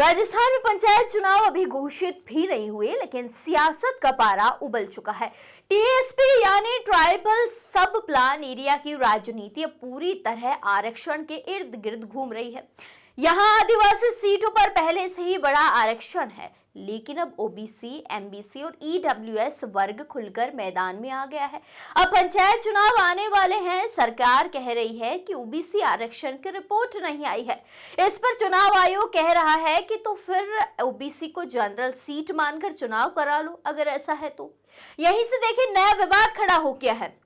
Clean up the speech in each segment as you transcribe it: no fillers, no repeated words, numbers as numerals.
राजस्थान में पंचायत चुनाव अभी घोषित भी नहीं हुए, लेकिन सियासत का पारा उबल चुका है। टीएसपी यानी ट्राइबल सब प्लान एरिया की राजनीति अब पूरी तरह आरक्षण के इर्द गिर्द घूम रही है। यहाँ आदिवासी सीटों पर पहले से ही बड़ा आरक्षण है, लेकिन अब ओबीसी, एमबीसी और ईडब्ल्यूएस वर्ग खुलकर मैदान में आ गया है। अब पंचायत चुनाव आने वाले हैं, सरकार कह रही है कि ओबीसी आरक्षण की रिपोर्ट नहीं आई है। इस पर चुनाव आयोग कह रहा है कि तो फिर ओबीसी को जनरल सीट मानकर चुनाव करा लो। अगर ऐसा है तो यहीं से देखिए नया विवाद खड़ा हो गया है।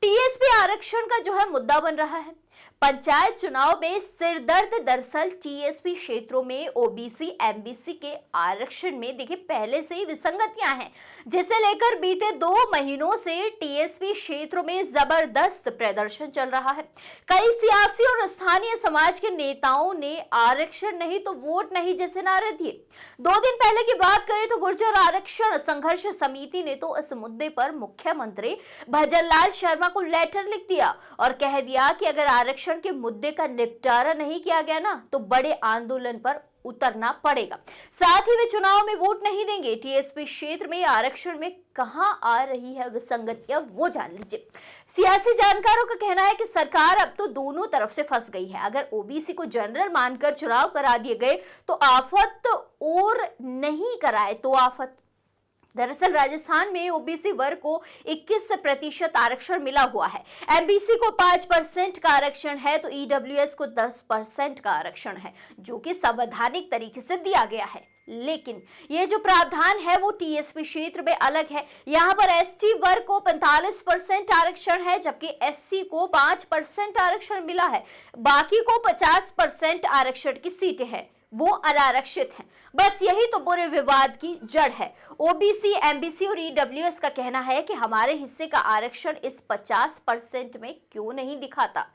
टीएसपी आरक्षण का जो है मुद्दा बन रहा है। पंचायत चुनाव में सिरदर्द दरअसल टीएसपी क्षेत्रों में ओबीसी एमबीसी के आरक्षण में देखिए पहले से ही विसंगतियां हैं, जिसे लेकर बीते 2 महीनों से टीएसपी क्षेत्रों में जबरदस्त प्रदर्शन चल रहा है। कई सियासी और स्थानीय समाज के नेताओं ने आरक्षण नहीं तो वोट नहीं जैसे नारे दिए। 2 दिन पहले की बात करें तो गुर्जर आरक्षण संघर्ष समिति ने तो इस मुद्दे पर मुख्यमंत्री भजनलाल शर्मा को लेटर लिख दिया और कह दिया कि अगर आरक्षण के मुद्दे का निपटारा नहीं किया गया ना तो बड़े आंदोलन पर उतरना पड़ेगा। साथ ही वे चुनाव में वोट नहीं देंगे। टीएसपी क्षेत्र में आरक्षण में कहां आ रही है विसंगतियां, वो जान लीजिए। सियासी जानकारों का कहना है कि सरकार अब तो दोनों तरफ से फंस गई है। अगर ओबीसी को जनरल मानकर चुनाव करा दिए गए तो आफत, और नहीं कराए तो आफत। दरअसल राजस्थान में ओबीसी वर्ग को 21% आरक्षण मिला हुआ है, एमबीसी को 5% का आरक्षण है तो ईडब्ल्यूएस को 10% का आरक्षण है, जो कि संवैधानिक तरीके से दिया गया है। लेकिन ये जो प्रावधान है वो टीएसपी क्षेत्र में अलग है। यहाँ पर एसटी वर्ग को 45% आरक्षण है, जबकि एससी को 5% आरक्षण मिला है। बाकी को 50% आरक्षण की सीटें हैं, वो अनारक्षित हैं। बस यही तो पूरे विवाद की जड़ है। ओबीसी, एमबीसी और ईडब्ल्यूएस का कहना है कि हमारे हिस्से का आरक्षण इस 50% में क्यों नहीं दिखाता।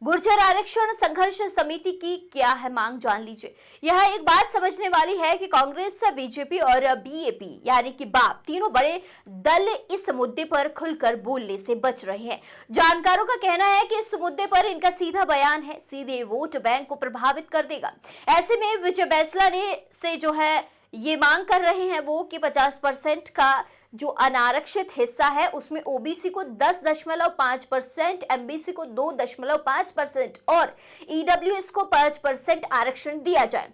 गुर्जर आरक्षण संघर्ष समिति की क्या है मांग, जान लीजिए। यह एक बात समझने वाली है कि कांग्रेस, बीजेपी और बीएपी यानी कि बाप तीनों बड़े दल इस मुद्दे पर खुलकर बोलने से बच रहे हैं। जानकारों का कहना है कि इस मुद्दे पर इनका सीधा बयान है, सीधे वोट बैंक को प्रभावित कर देगा। ऐसे में विजय बैंसला ने से जो है ये मांग कर रहे हैं वो कि 50% का जो अनारक्षित हिस्सा है उसमें ओबीसी को 10.5%, एमबीसी को 2.5% और ईडब्ल्यूएस को 5% आरक्षण दिया जाए।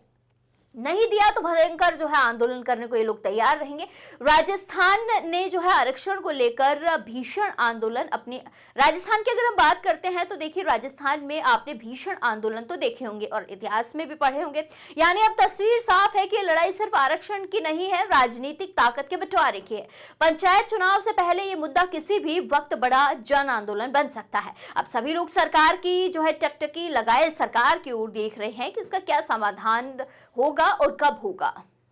नहीं दिया तो भयंकर जो है आंदोलन करने को ये लोग तैयार रहेंगे। राजस्थान ने जो है आरक्षण को लेकर भीषण आंदोलन अपने राजस्थान की अगर हम बात करते हैं तो देखिए राजस्थान में आपने भीषण आंदोलन तो देखे होंगे और इतिहास में भी पढ़े होंगे। यानी अब तस्वीर साफ है कि लड़ाई सिर्फ आरक्षण की नहीं है, राजनीतिक ताकत के बंटवारे की है। पंचायत चुनाव से पहले ये मुद्दा किसी भी वक्त बड़ा जन आंदोलन बन सकता है। अब सभी लोग सरकार की जो है टकटकी लगाए सरकार की ओर देख रहे हैं कि इसका क्या समाधान होगा और कब होगा।